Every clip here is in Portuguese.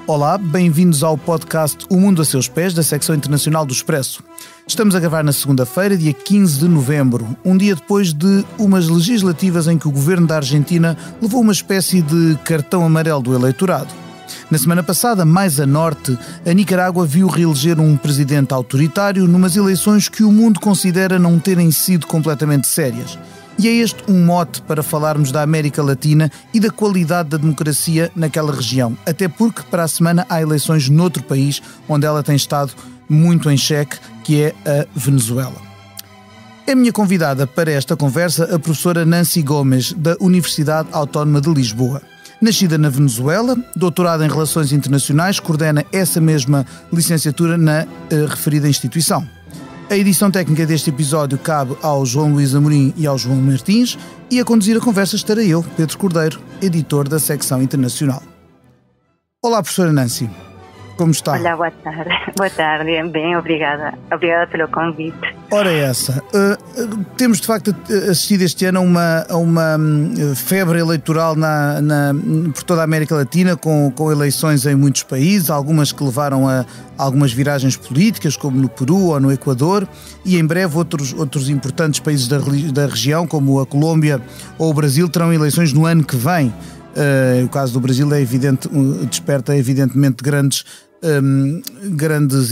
Olá, bem-vindos ao podcast O Mundo a Seus Pés, da secção internacional do Expresso. Estamos a gravar na segunda-feira, dia 15 de novembro, um dia depois de umas legislativas em que o governo da Argentina levou uma espécie de cartão amarelo do eleitorado. Na semana passada, mais a norte, a Nicarágua viu reeleger um presidente autoritário numas eleições que o mundo considera não terem sido completamente sérias. E é este um mote para falarmos da América Latina e da qualidade da democracia naquela região, até porque para a semana há eleições noutro país onde ela tem estado muito em xeque, que é a Venezuela. É minha convidada para esta conversa a professora Nancy Gomes, da Universidade Autónoma de Lisboa. Nascida na Venezuela, doutorada em Relações Internacionais, coordena essa mesma licenciatura na referida instituição. A edição técnica deste episódio cabe ao João Luís Amorim e ao João Martins, e a conduzir a conversa estarei eu, Pedro Cordeiro, editor da secção internacional. Olá, professora Nancy. Como está? Olá, boa tarde. Boa tarde, bem, obrigada. Obrigada pelo convite. Ora essa, temos de facto assistido este ano a uma febre eleitoral por toda a América Latina, com eleições em muitos países, algumas que levaram a algumas viragens políticas, como no Peru ou no Equador, e em breve outros importantes países da região, como a Colômbia ou o Brasil, terão eleições no ano que vem. O caso do Brasil desperta evidentemente grandes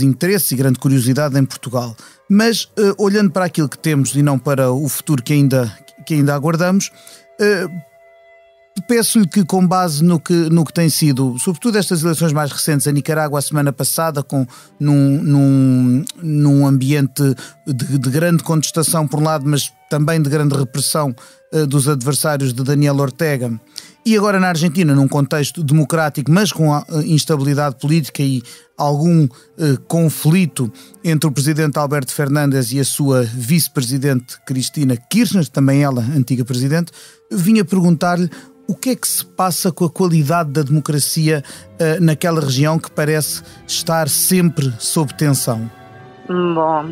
interesses e grande curiosidade em Portugal. Mas, olhando para aquilo que temos e não para o futuro que ainda aguardamos, peço-lhe que, com base no que tem sido, sobretudo estas eleições mais recentes, a Nicarágua a semana passada, num ambiente de grande contestação por um lado, mas também de grande repressão dos adversários de Daniel Ortega, e agora na Argentina, num contexto democrático, mas com instabilidade política e algum conflito entre o presidente Alberto Fernández e a sua vice-presidente Cristina Kirchner, também ela antiga presidente, vinha perguntar-lhe o que é que se passa com a qualidade da democracia naquela região que parece estar sempre sob tensão. Bom,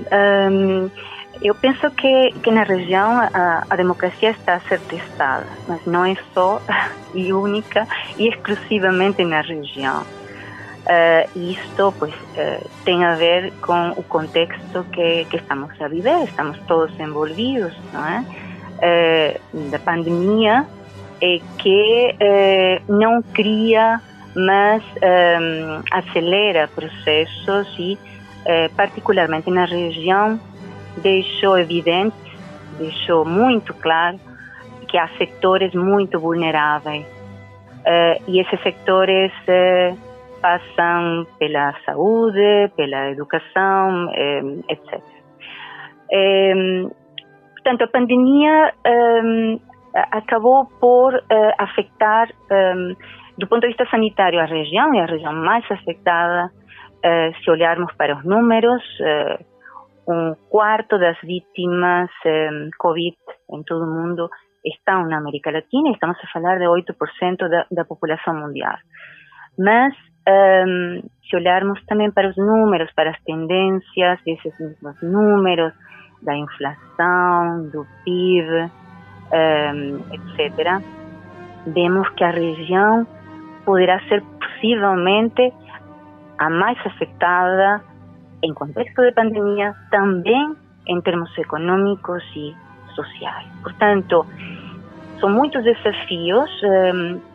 eu penso que na região a democracia está a ser testada, mas não é só e única e exclusivamente na região. Isto tem a ver com o contexto que estamos a viver, estamos todos envolvidos, não é? Da pandemia, que não cria, mas acelera processos e, particularmente na região, deixou muito claro que há setores muito vulneráveis, e esses setores passam pela saúde, pela educação, etc. Portanto, a pandemia acabou por afetar, do ponto de vista sanitário, a região, e a região mais afetada, se olharmos para os números, 1/4 das vítimas Covid em todo o mundo estão na América Latina, e estamos a falar de 8% da população mundial. Mas, se olharmos também para os números, para as tendências desses mesmos números, da inflação, do PIB, etc., vemos que a região poderá ser possivelmente a mais afetada em contexto de pandemia, também em termos econômicos e sociais. Portanto, são muitos desafios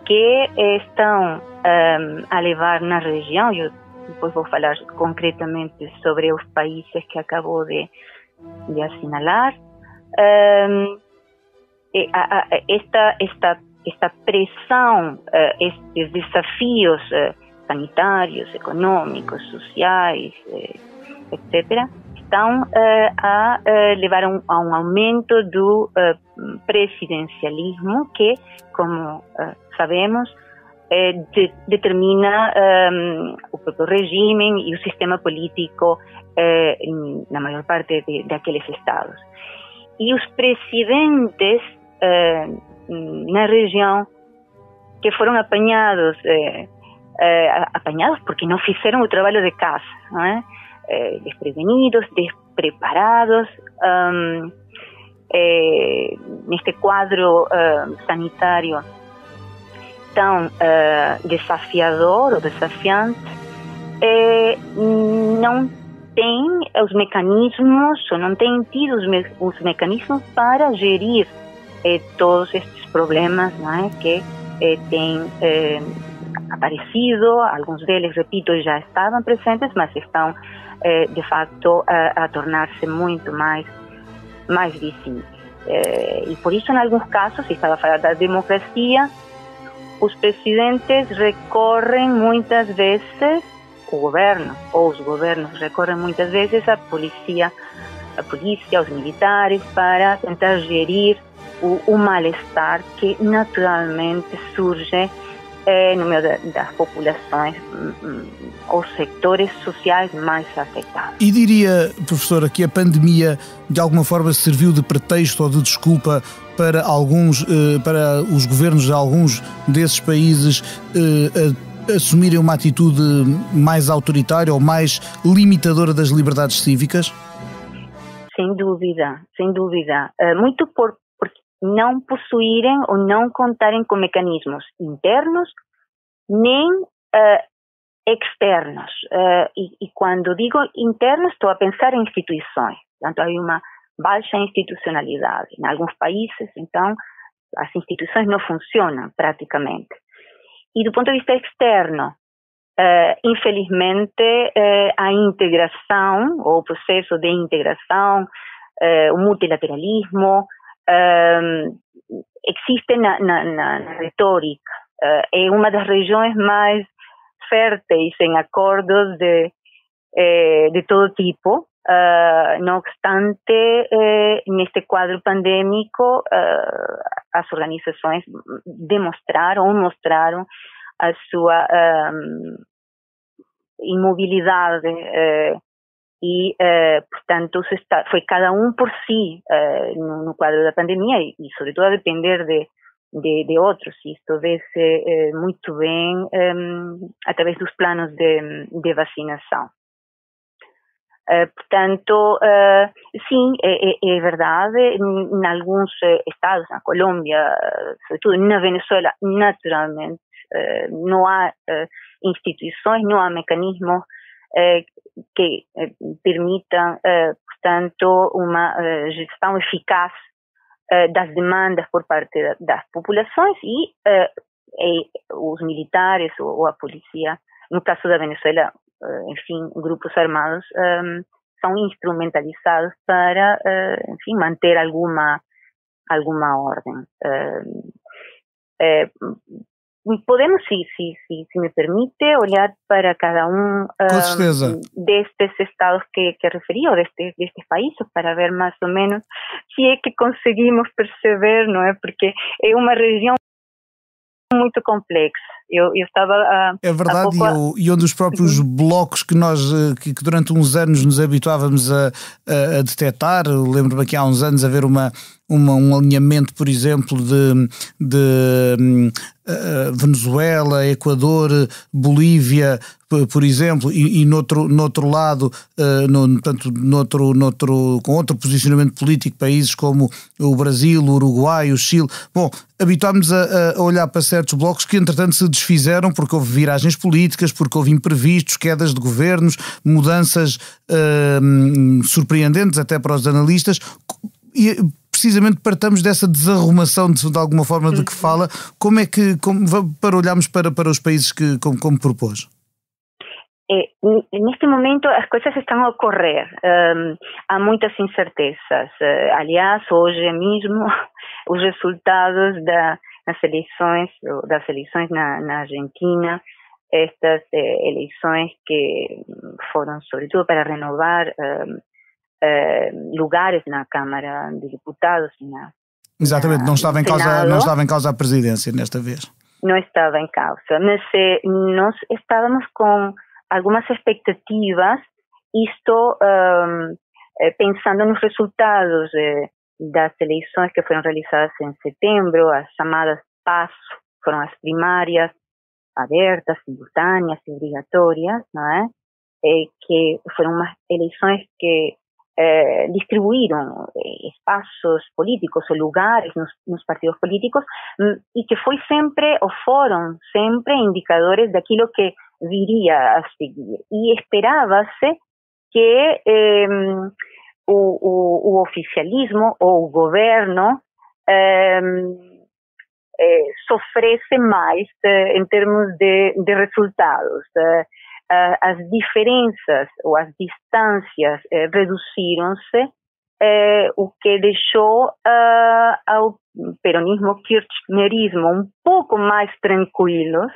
que estão a levar na região, e eu depois vou falar concretamente sobre os países que acabo de assinalar. Esta pressão, estes desafios sanitários, econômicos, sociais, etc., estão a levar a um aumento do presidencialismo que, como sabemos, determina o próprio regime e o sistema político na maior parte daqueles estados. E os presidentes na região que foram apanhados porque não fizeram o trabalho de casa, não é? Desprevenidos, despreparados, neste quadro sanitário tão desafiador ou desafiante, não tem os mecanismos, ou não tem tido os mecanismos para gerir todos estes problemas, não é, que têm aparecido. Alguns deles, repito, já estavam presentes, mas estão de facto a tornar-se muito mais visíveis. E por isso, em alguns casos, se estava a falar da democracia, os presidentes recorrem muitas vezes, o governo ou os governos recorrem muitas vezes à polícia, aos militares, para tentar gerir o mal-estar que naturalmente surge no meio das populações ou setores sociais mais afetados. E diria, professora, que a pandemia de alguma forma serviu de pretexto ou de desculpa para para os governos de alguns desses países assumirem uma atitude mais autoritária ou mais limitadora das liberdades cívicas? Sem dúvida, sem dúvida. Muito por não possuírem ou não contarem com mecanismos internos nem externos. E quando digo internos, estou a pensar em instituições. Portanto, há uma baixa institucionalidade. Em alguns países, então, as instituições não funcionam praticamente. E do ponto de vista externo, infelizmente, a integração, ou o processo de integração, o multilateralismo, existe na retórica. É uma das regiões mais férteis em acordos de todo tipo. No obstante, neste quadro pandêmico, as organizações mostraram a sua imobilidade e, portanto, foi cada um por si no quadro da pandemia e sobretudo, a depender de outros. Isto vê-se muito bem através dos planos de vacinação. Portanto, sim, é verdade, em alguns estados, na Colômbia, sobretudo na Venezuela, naturalmente, não há instituições, não há mecanismos que permitam, portanto, uma gestão eficaz das demandas por parte das populações e os militares ou a polícia, no caso da Venezuela, enfim, grupos armados são instrumentalizados para, enfim, manter alguma ordem. Podemos, se me permite, olhar para cada destes estados que referi, ou destes países, para ver mais ou menos se é que conseguimos perceber, não é? Porque é uma região muito complexa. Eu estava é verdade, e um dos próprios blocos que nós que durante uns anos nos habituávamos a detectar. Lembro-me aqui há uns anos haver um alinhamento, por exemplo, de Venezuela, Equador, Bolívia, por exemplo, e no outro lado, com outro posicionamento político, países como o Brasil, o Uruguai, o Chile. Bom, habituámos a olhar para certos blocos que, entretanto, se desfizeram porque houve viragens políticas, porque houve imprevistos, quedas de governos, mudanças surpreendentes até para os analistas. E precisamente partamos dessa desarrumação de alguma forma de que fala. Para olharmos para os países como propôs? Neste momento as coisas estão a ocorrer, há muitas incertezas. Aliás, hoje mesmo os resultados das eleições na Argentina, estas eleições que foram sobretudo para renovar lugares na Câmara de Deputados. Exatamente, não estava em causa a presidência nesta vez. Não estava em causa, mas nós estávamos com algumas expectativas, isto pensando nos resultados das eleições que foram realizadas em setembro, as chamadas PASO, foram as primárias abertas, simultâneas e obrigatórias, não é? Que foram umas eleições que distribuíram espaços políticos ou lugares nos partidos políticos e que foram sempre indicadores daquilo que viria a seguir. E esperava-se que o oficialismo ou o governo sofresse mais em termos de resultados. As diferenças ou as distâncias reduziram-se, o que deixou ao peronismo, kirchnerismo um pouco mais tranquilos,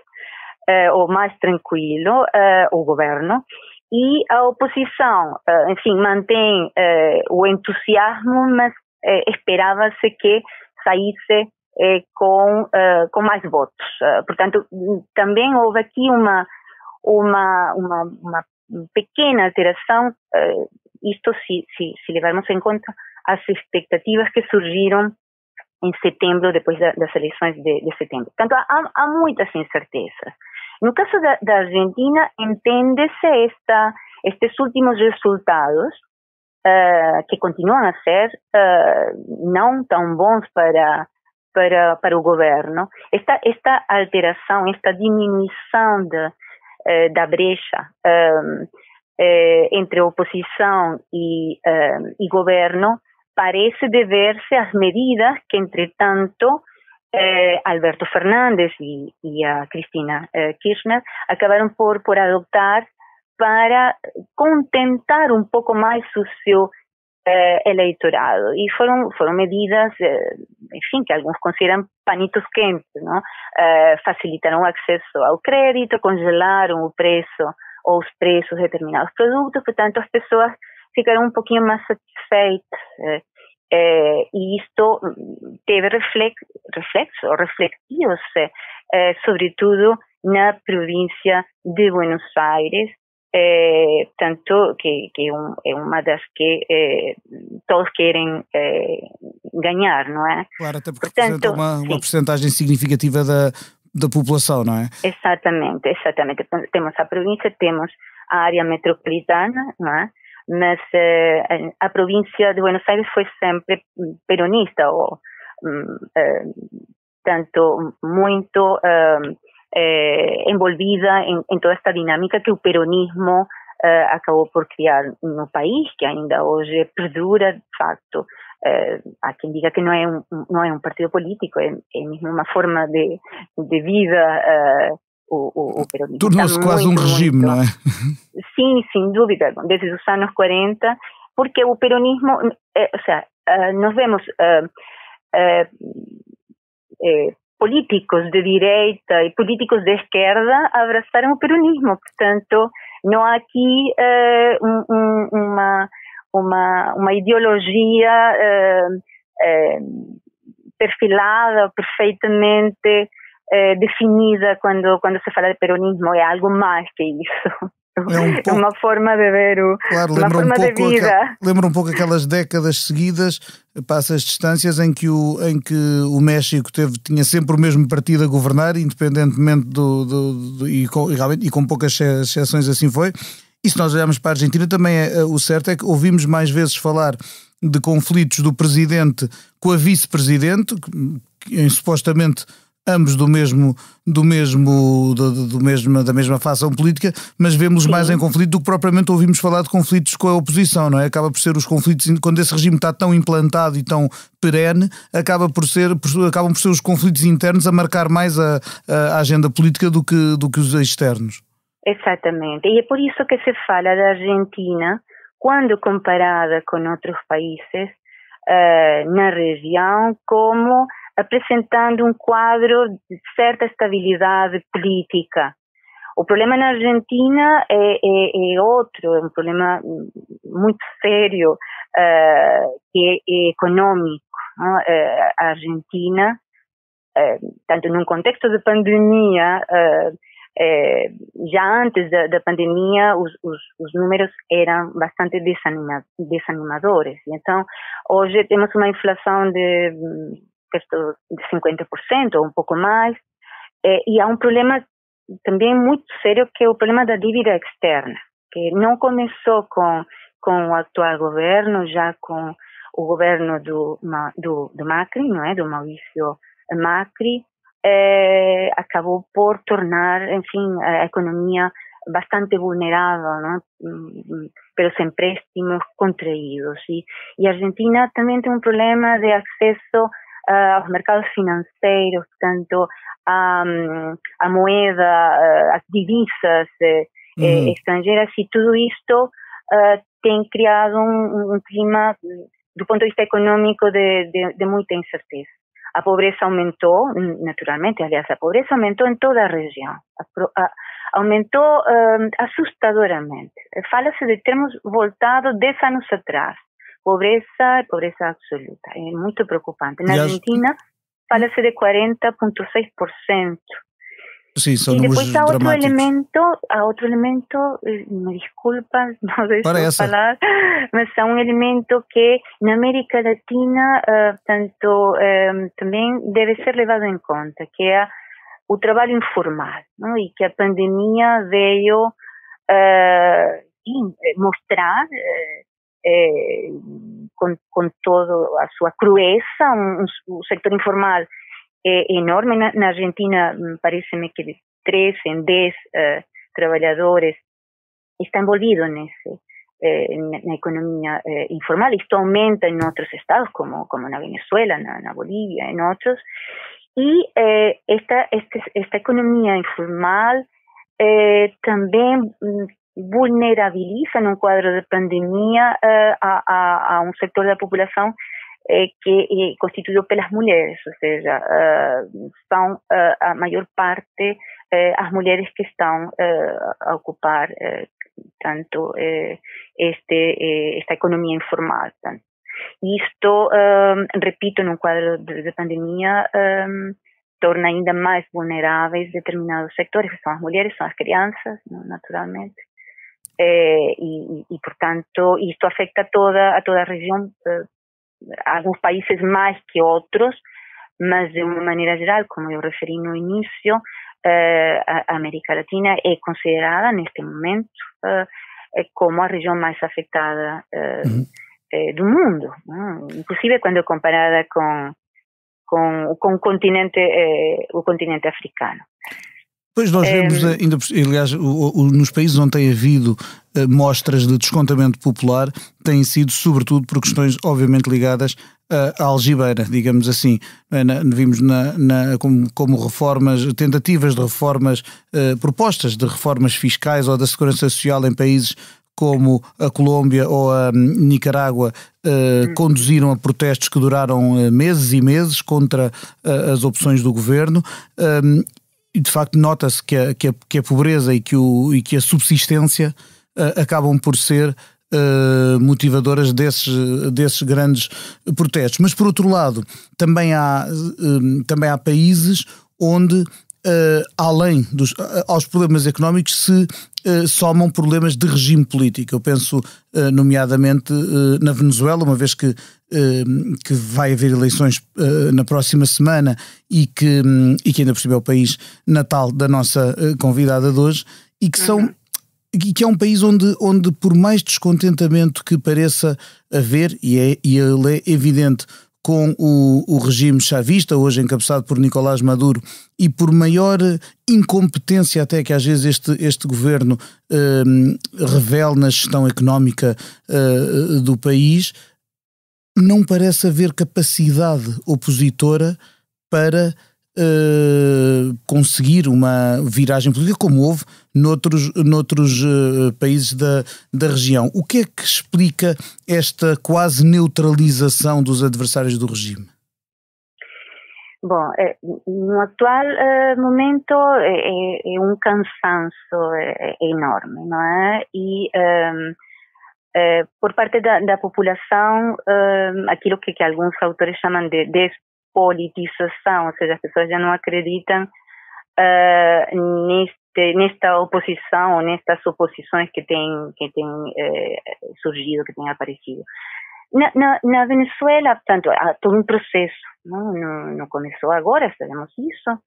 ou mais tranquilo, o governo, e a oposição, enfim, mantém o entusiasmo, mas esperava-se que saísse com mais votos. Portanto, também houve aqui uma pequena alteração, isto se levarmos em conta as expectativas que surgiram em setembro, depois das eleições de setembro. Portanto, há muitas incertezas. No caso da Argentina, entende-se estes últimos resultados, que continuam a ser não tão bons para o governo. Esta alteração, esta diminuição da brecha entre oposição e governo parece dever-se às medidas que, entretanto, Alberto Fernández e a Cristina Kirchner acabaram por adoptar para contentar um pouco mais o seu eleitorado. E foram medidas, enfim, que alguns consideram panitos quentes, não? Facilitaram o acesso ao crédito, congelaram o preço ou os preços de determinados produtos, portanto as pessoas ficaram um pouquinho mais satisfeitas. E isto teve reflexões, sobretudo na província de Buenos Aires, tanto que é uma das que todos querem ganhar, não é? Claro, até porque representa uma percentagem significativa da população, não é? Exatamente. Temos a província, temos a área metropolitana, não é? Mas a província de Buenos Aires foi sempre peronista, ou tanto muito envolvida em toda esta dinâmica que o peronismo acabou por criar no país, que ainda hoje perdura, de facto. Há quem diga que não é um partido político, é mesmo uma forma de vida. O peronismo tornou-se quase um regime, não é? Sim, sem dúvida, desde os anos 40, porque o peronismo, nós vemos políticos de direita e políticos de esquerda abraçaram o peronismo, portanto, não há aqui uma ideologia perfilada, perfeitamente definida quando se fala de peronismo. É algo mais que isso. É uma forma de ver uma forma de vida. Lembra um pouco aquelas décadas seguidas, passa as distâncias, em que o México tinha sempre o mesmo partido a governar, independentemente e com poucas exceções assim foi. E se nós olharmos para a Argentina, também o certo é que ouvimos mais vezes falar de conflitos do presidente com a vice-presidente, supostamente ambos da mesma facção política, mas vemos mais em conflito do que propriamente ouvimos falar de conflitos com a oposição, não é? Acaba por ser os conflitos, quando esse regime está tão implantado e tão perene, acabam por ser os conflitos internos a marcar mais a agenda política do que os externos. Exatamente, e é por isso que se fala da Argentina, quando comparada com outros países na região, como apresentando um quadro de certa estabilidade política. O problema na Argentina é outro, é um problema muito sério, que é econômico. Não? A Argentina, tanto num contexto de pandemia, já antes da pandemia, os números eram bastante desanimadores. Então, hoje temos uma inflação de 50% ou um pouco mais, e há um problema também muito sério, que é o problema da dívida externa, que não começou com com o atual governo, já com o governo do Macri, não é? Do Maurício Macri, acabou por tornar, enfim, a economia bastante vulnerável, não? Pelos empréstimos contraídos. E a Argentina também tem um problema de acesso aos mercados financeiros, tanto a moeda, as divisas estrangeiras, e tudo isto tem criado um clima, do ponto de vista econômico, de muita incerteza. A pobreza aumentou, naturalmente, aliás, a pobreza aumentou em toda a região, aumentou assustadoramente. Fala-se de termos voltado 10 anos atrás, pobreza absoluta, é muito preocupante. Na Argentina, fala-se de 40,6%. Sim, são e números depois há outro elemento, me desculpas, não sei se vou falar, mas há um elemento que na América Latina também deve ser levado em conta, que é o trabalho informal, não? E que a pandemia veio mostrar com toda a sua crueza. O setor informal é enorme. Na Argentina, parece-me que de 3 em 10 trabalhadores está envolvido na economia informal. Isto aumenta em outros estados, como na Venezuela, na Bolívia, em outros. E esta economia informal também vulnerabiliza, num quadro de pandemia, a um setor da população que é constituído pelas mulheres, ou seja, são a maior parte as mulheres que estão a ocupar tanto esta economia informal. Tanto. Isto, repito, num quadro de pandemia, torna ainda mais vulneráveis determinados sectores, que são as mulheres, são as crianças, naturalmente. E portanto, isto afeta a toda a região, alguns países mais que outros, mas de uma maneira geral, como eu referi no início, a América Latina é considerada neste momento como a região mais afetada do mundo, não? Inclusive quando comparada com o continente africano. Pois nós vemos, ainda, aliás, nos países onde tem havido mostras de descontamento popular, têm sido sobretudo por questões obviamente ligadas à algibeira, digamos assim. Vimos como reformas, tentativas de reformas, propostas de reformas fiscais ou da segurança social em países como a Colômbia ou a Nicarágua, conduziram a protestos que duraram meses e meses contra as opções do governo. E de facto nota-se que a pobreza e que a subsistência acabam por ser motivadoras desses grandes protestos. Mas por outro lado, também há países onde além aos problemas económicos se somam problemas de regime político. Eu penso nomeadamente na Venezuela, uma vez que vai haver eleições na próxima semana e que ainda por cima é o país natal da nossa convidada de hoje, e que é um país onde por mais descontentamento que pareça haver, e ele é evidente com o regime chavista, hoje encabeçado por Nicolás Maduro, e por maior incompetência até que às vezes este governo revela na gestão económica do país, não parece haver capacidade opositora para conseguir uma viragem política, como houve noutros países da região. O que é que explica esta quase neutralização dos adversários do regime? Bom, no atual momento é um cansaço enorme, não é? E por parte da população, aquilo que alguns autores chamam de despolitização, ou seja, as pessoas já não acreditam nesta oposição ou nestas oposições que têm surgido, que têm aparecido. Na Venezuela, portanto, há todo um processo, não começou agora, sabemos isso,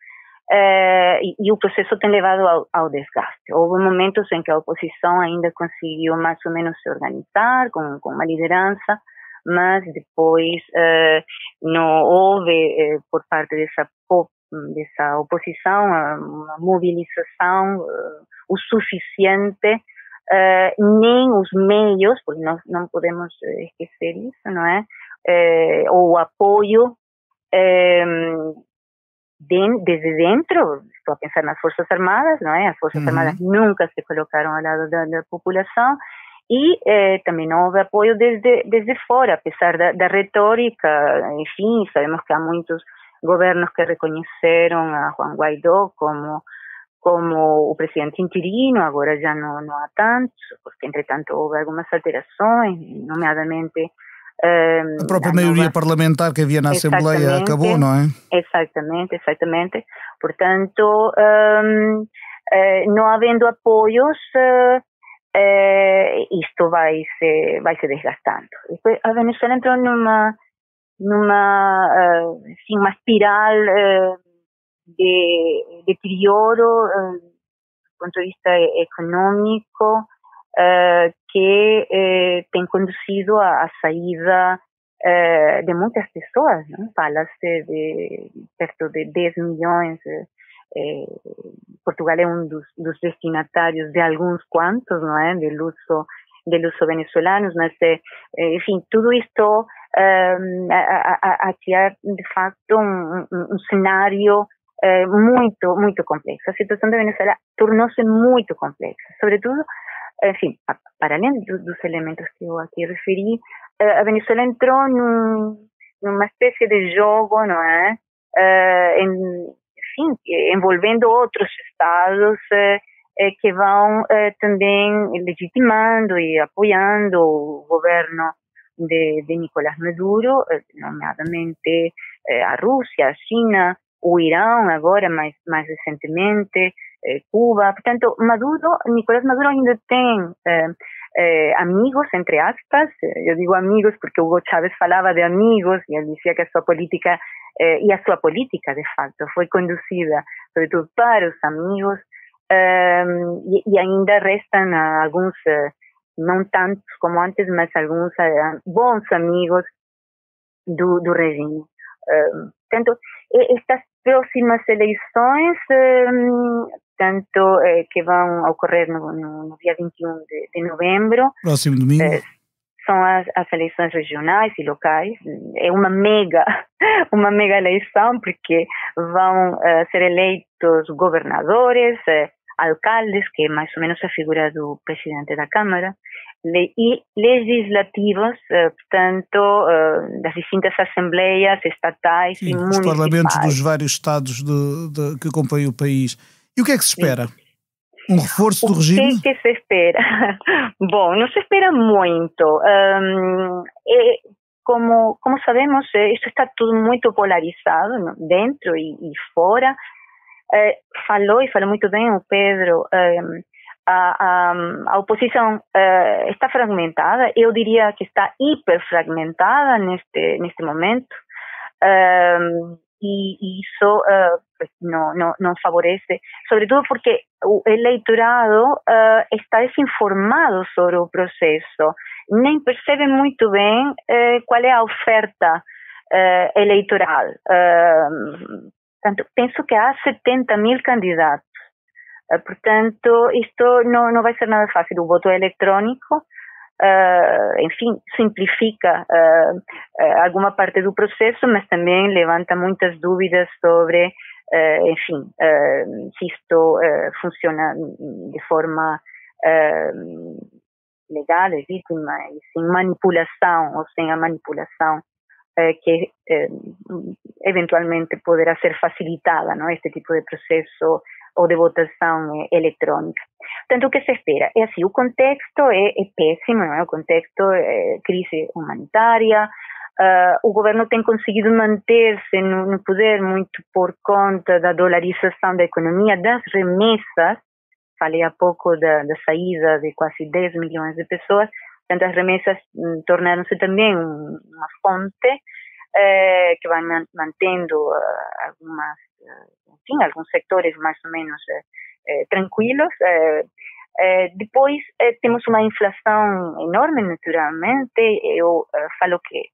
e o processo tem levado ao desgaste. Houve momentos em que a oposição ainda conseguiu mais ou menos se organizar com uma liderança, mas depois não houve por parte dessa oposição uma mobilização o suficiente, nem os meios, porque nós não podemos esquecer isso, não é? Ou o apoio desde dentro, estou a pensar nas Forças Armadas, não é? As Forças Armadas nunca se colocaram ao lado da população, e também não houve apoio desde fora, apesar da retórica. Enfim, sabemos que há muitos governos que reconheceram a Juan Guaidó como o presidente interino, agora já não há tantos, porque entretanto houve algumas alterações, nomeadamente a própria maioria parlamentar que havia na Assembleia acabou, não é? Exatamente. Portanto, não havendo apoios, isto vai se desgastando. Depois, a Venezuela entrou numa uma espiral de deterioro do ponto de vista econômico, que tem conduzido à saída de muitas pessoas, não? Fala-se de perto de 10 milhões. Portugal é um dos destinatários de alguns quantos, não é? Del uso venezolanos, mas, enfim, tudo isto a criar, de facto, um cenário muito complexo. A situação da Venezuela tornou-se muito complexa, sobretudo, enfim, para além dos elementos que eu aqui referi, a Venezuela entrou numa espécie de jogo, não é? Enfim, envolvendo outros estados que vão também legitimando e apoiando o governo de Nicolás Maduro, nomeadamente a Rússia, a China, o Irão agora mais recentemente, Cuba. Portanto, Nicolás Maduro ainda tem amigos, entre aspas. Eu digo amigos porque Hugo Chávez falava de amigos e ele dizia que a sua política, e a sua política, de facto, foi conduzida, sobretudo, para os amigos, e ainda restam alguns, não tantos como antes, mas alguns bons amigos do regime. Portanto, estas próximas eleições, que vão ocorrer no dia 21 de novembro, próximo domingo, são as eleições regionais e locais. É uma mega eleição, porque vão ser eleitos governadores, alcaldes, que é mais ou menos a figura do presidente da Câmara, e legislativos, portanto, das distintas assembleias estatais e municipais. Os parlamentos dos vários estados que acompanham o país. E o que é que se espera? Um reforço do regime? O que se espera? Bom, não se espera muito. Como sabemos, isto está tudo muito polarizado, não? Dentro e fora. Falou muito bem o Pedro. A oposição está fragmentada. Eu diria que está hiperfragmentada neste momento. E isso não favorece, sobretudo porque o eleitorado está desinformado sobre o processo, nem percebe muito bem qual é a oferta eleitoral. Portanto, penso que há 70.000 candidatos. Portanto, isto não vai ser nada fácil. O voto eletrônico, enfim, simplifica alguma parte do processo, mas também levanta muitas dúvidas sobre, enfim, se isto funciona de forma legal, legítima e sem manipulação, ou sem a manipulação que eventualmente poderá ser facilitada, não? Este tipo de processo ou de votação eletrônica. Portanto, o que se espera? É assim, o contexto é péssimo, não é? O contexto é crise humanitária, o governo tem conseguido manter-se no poder muito por conta da dolarização da economia, das remessas. Falei há pouco da saída de quase 10 milhões de pessoas. Portanto, as remessas tornaram-se também uma fonte que vai mantendo algumas enfim, alguns setores mais ou menos tranquilos. Depois temos uma inflação enorme, naturalmente. Eu falo que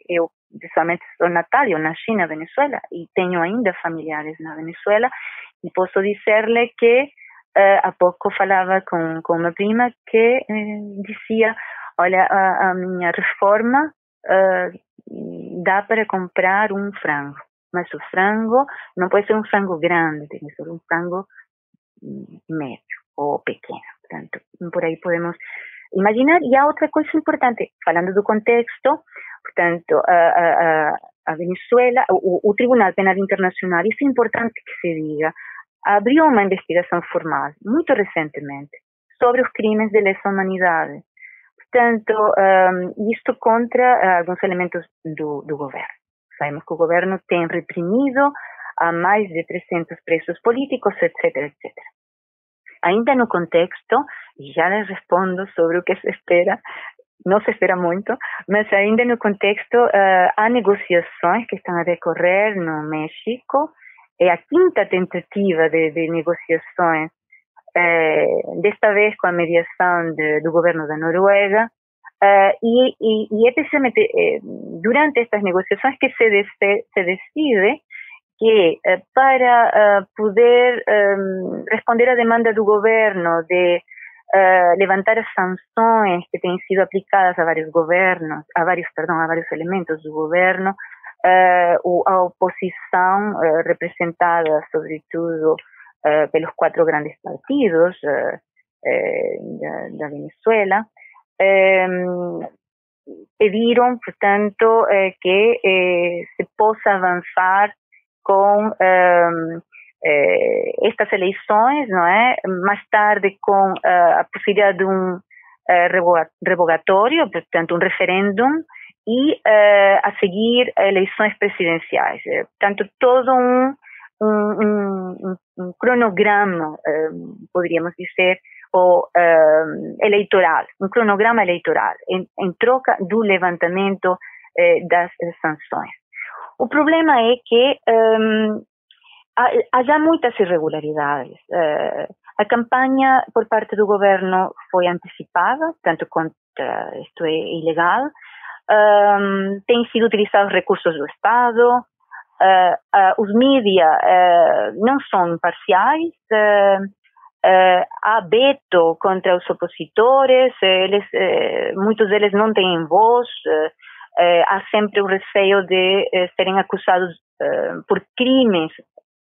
eu pessoalmente sou natal, eu nasci na Venezuela e tenho ainda familiares na Venezuela e posso dizer-lhe que há pouco falava com uma prima que dizia, olha, a minha reforma dá para comprar um frango, mas o frango não pode ser um frango grande, tem que ser um frango médio ou pequeno. Portanto, por aí podemos imaginar. E há outra coisa importante, falando do contexto, portanto, a Venezuela, o Tribunal Penal Internacional, isso é importante que se diga, abriu uma investigação formal, muito recentemente, sobre os crimes de lesa humanidade. Portanto, isto contra alguns elementos do governo. Sabemos que o governo tem reprimido a mais de 300 presos políticos, etc., etc. Ainda no contexto, já les respondo sobre o que se espera, não se espera muito, mas ainda no contexto há negociações que estão a decorrer no México, é a quinta tentativa de negociações, desta vez com a mediação do governo da Noruega, e é precisamente durante estas negociações que se decide que para poder responder à demanda do governo de levantar as sanções que têm sido aplicadas a vários governos, a vários elementos do governo, a oposição, representada sobretudo pelos 4 grandes partidos da Venezuela, pediram, portanto, que se possa avançar com estas eleições, não é? Mais tarde com a possibilidade de um revogatório, portanto, um referêndum, e a seguir eleições presidenciais. Portanto, todo um cronograma, poderíamos dizer, eleitoral, um cronograma eleitoral, em troca do levantamento das sanções. O problema é que há já muitas irregularidades. A campanha por parte do governo foi antecipada, tanto quanto isto é ilegal. Têm sido utilizados recursos do Estado. Os mídias não são imparciais. Há veto contra os opositores. Muitos deles não têm voz. Há sempre o receio de serem acusados por crimes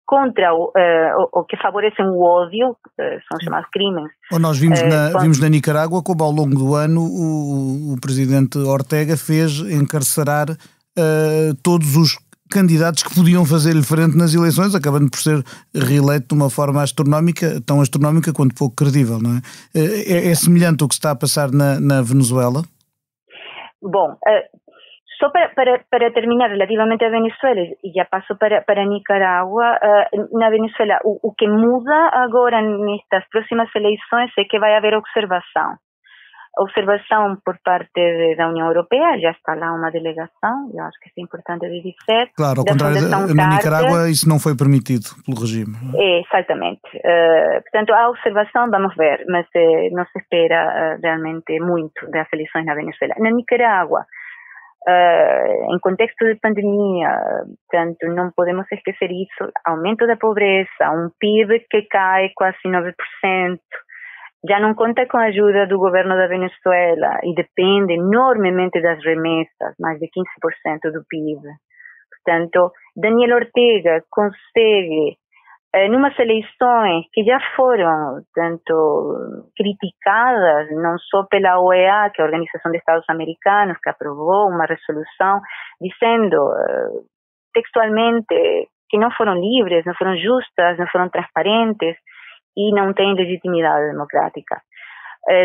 contra o que favorecem o ódio, são chamados crimes. Nós vimos na Nicarágua como ao longo do ano o presidente Ortega fez encarcerar todos os candidatos que podiam fazer-lhe frente nas eleições, acabando por ser reeleito de uma forma astronómica, tão astronómica quanto pouco credível, não é? É semelhante ao que se está a passar na Venezuela? Bom, só para terminar relativamente a Venezuela, e já passo para Nicarágua, na Venezuela o que muda agora nestas próximas eleições é que vai haver observação por parte da União Europeia, já está lá uma delegação, eu acho que isso é importante de dizer. Claro, ao contrário na Nicarágua isso não foi permitido pelo regime. Exatamente. Portanto, a observação, vamos ver, mas não se espera realmente muito das eleições na Venezuela. Na Nicarágua, em contexto de pandemia, portanto, não podemos esquecer isso, aumento da pobreza, um PIB que cai quase 9%, já não conta com a ajuda do governo da Venezuela e depende enormemente das remessas, mais de 15% do PIB. Portanto, Daniel Ortega consegue, numas eleições que já foram tanto criticadas, não só pela OEA, que é a Organização de Estados Americanos, que aprovou uma resolução dizendo textualmente que não foram livres, não foram justas, não foram transparentes e não têm legitimidade democrática.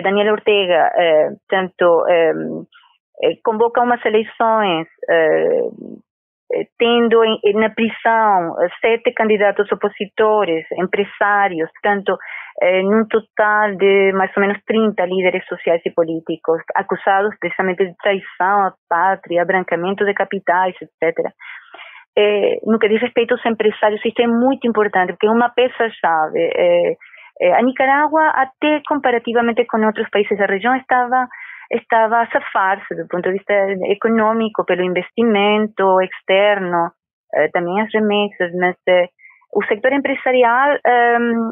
Daniel Ortega, convoca umas eleições tendo na prisão 7 candidatos opositores, empresários, portanto, num total de mais ou menos 30 líderes sociais e políticos, acusados precisamente de traição à pátria, branqueamento de capitais, etc. no que diz respeito aos empresários, isso é muito importante, porque é uma peça-chave. A Nicarágua, até comparativamente com outros países da região, estava a safar-se do ponto de vista econômico, pelo investimento externo, também as remessas, mas o setor empresarial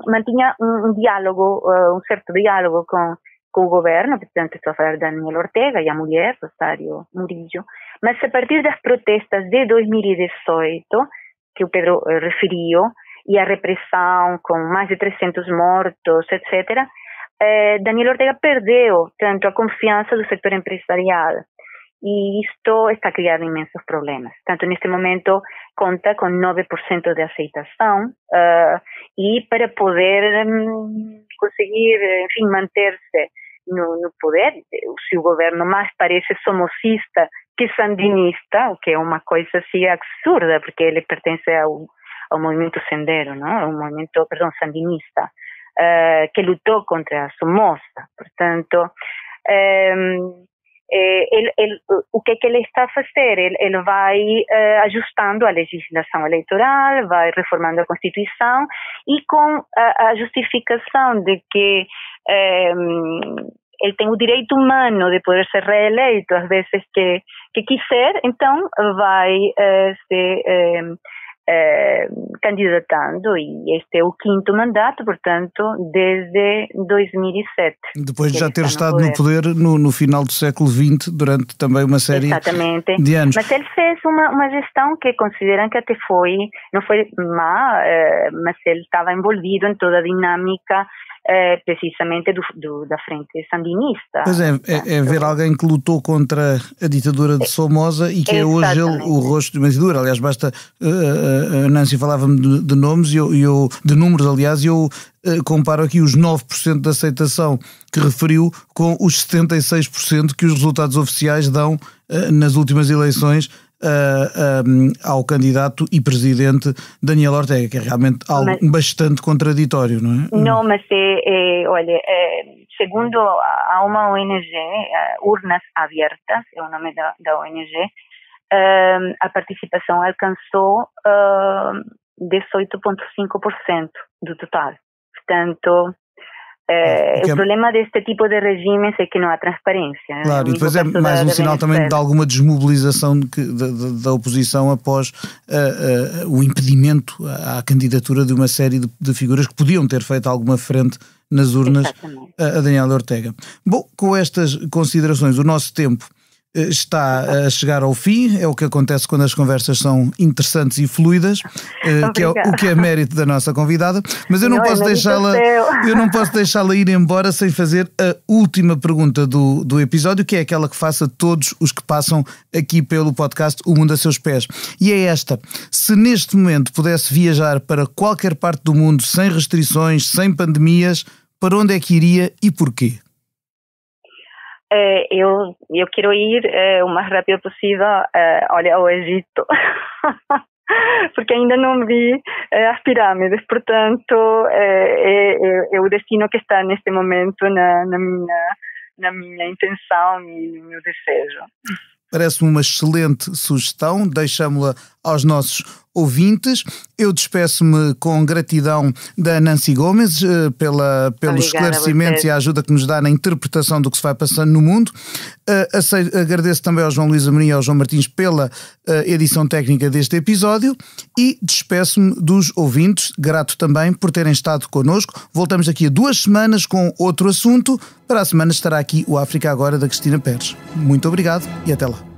mantinha um diálogo, um certo diálogo com o governo, portanto estou a falar de Daniel Ortega e a mulher, Rosário Murillo, mas a partir das protestas de 2018, que o Pedro referiu, e a repressão com mais de 300 mortos, etc., Daniel Ortega perdeu tanto a confiança do setor empresarial, e isto está a criar imensos problemas. Tanto neste momento conta com 9% de aceitação, e para poder conseguir, enfim, manter-se no poder, se o governo mais parece somocista que sandinista, o que é uma coisa assim absurda, porque ele pertence ao movimento Sendero, não? O movimento, sandinista, que lutou contra a Somoza. Portanto, o que ele está a fazer? Ele vai ajustando a legislação eleitoral, vai reformando a Constituição, e com a justificação de que ele tem o direito humano de poder ser reeleito às vezes que quiser, então vai se candidatando, e este é o 5º mandato, portanto, desde 2007. Depois de já ter estado no poder no final do século XX, durante também uma série de anos. Mas ele fez uma gestão que consideram que até não foi má, mas ele estava envolvido em toda a dinâmica precisamente da frente sandinista. Pois é ver alguém que lutou contra a ditadura de Somoza e que é hoje o rosto de uma ditadura. Aliás, basta, a Nancy falava-me de nomes, de números, aliás, e eu comparo aqui os 9% de aceitação que referiu com os 76% que os resultados oficiais dão nas últimas eleições ao candidato e presidente Daniel Ortega, que é realmente algo bastante contraditório, não é? Não, mas olha, segundo há uma ONG, Urnas Abertas, é o nome da ONG, a participação alcançou 18,5% do total. Portanto, o problema deste tipo de regimes é que não há transparência. Claro, e depois é mais um sinal também de alguma desmobilização da oposição após o impedimento à candidatura de uma série de figuras que podiam ter feito alguma frente nas urnas a Daniel Ortega. Bom, com estas considerações, o nosso tempo está a chegar ao fim. É o que acontece quando as conversas são interessantes e fluidas, o que é mérito da nossa convidada, mas eu não posso deixá-la ir embora sem fazer a última pergunta do episódio, que é aquela que faço a todos os que passam aqui pelo podcast O Mundo a Seus Pés, e é esta: se neste momento pudesse viajar para qualquer parte do mundo sem restrições, sem pandemias, para onde é que iria e porquê? Eu quero ir o mais rápido possível ao Egito, porque ainda não vi as pirâmides, portanto é o destino que está neste momento na minha intenção e no meu desejo. Parece-me uma excelente sugestão, deixamo-la aos nossos ouvintes. Eu despeço-me com gratidão da Nancy Gomes pelos esclarecimentos e a ajuda que nos dá na interpretação do que se vai passando no mundo. Agradeço também ao João Luís Amorim e ao João Martins pela edição técnica deste episódio, e despeço-me dos ouvintes, grato também por terem estado connosco. Voltamos daqui a 2 semanas com outro assunto. Para a semana estará aqui o África Agora, da Cristina Pérez. Muito obrigado e até lá.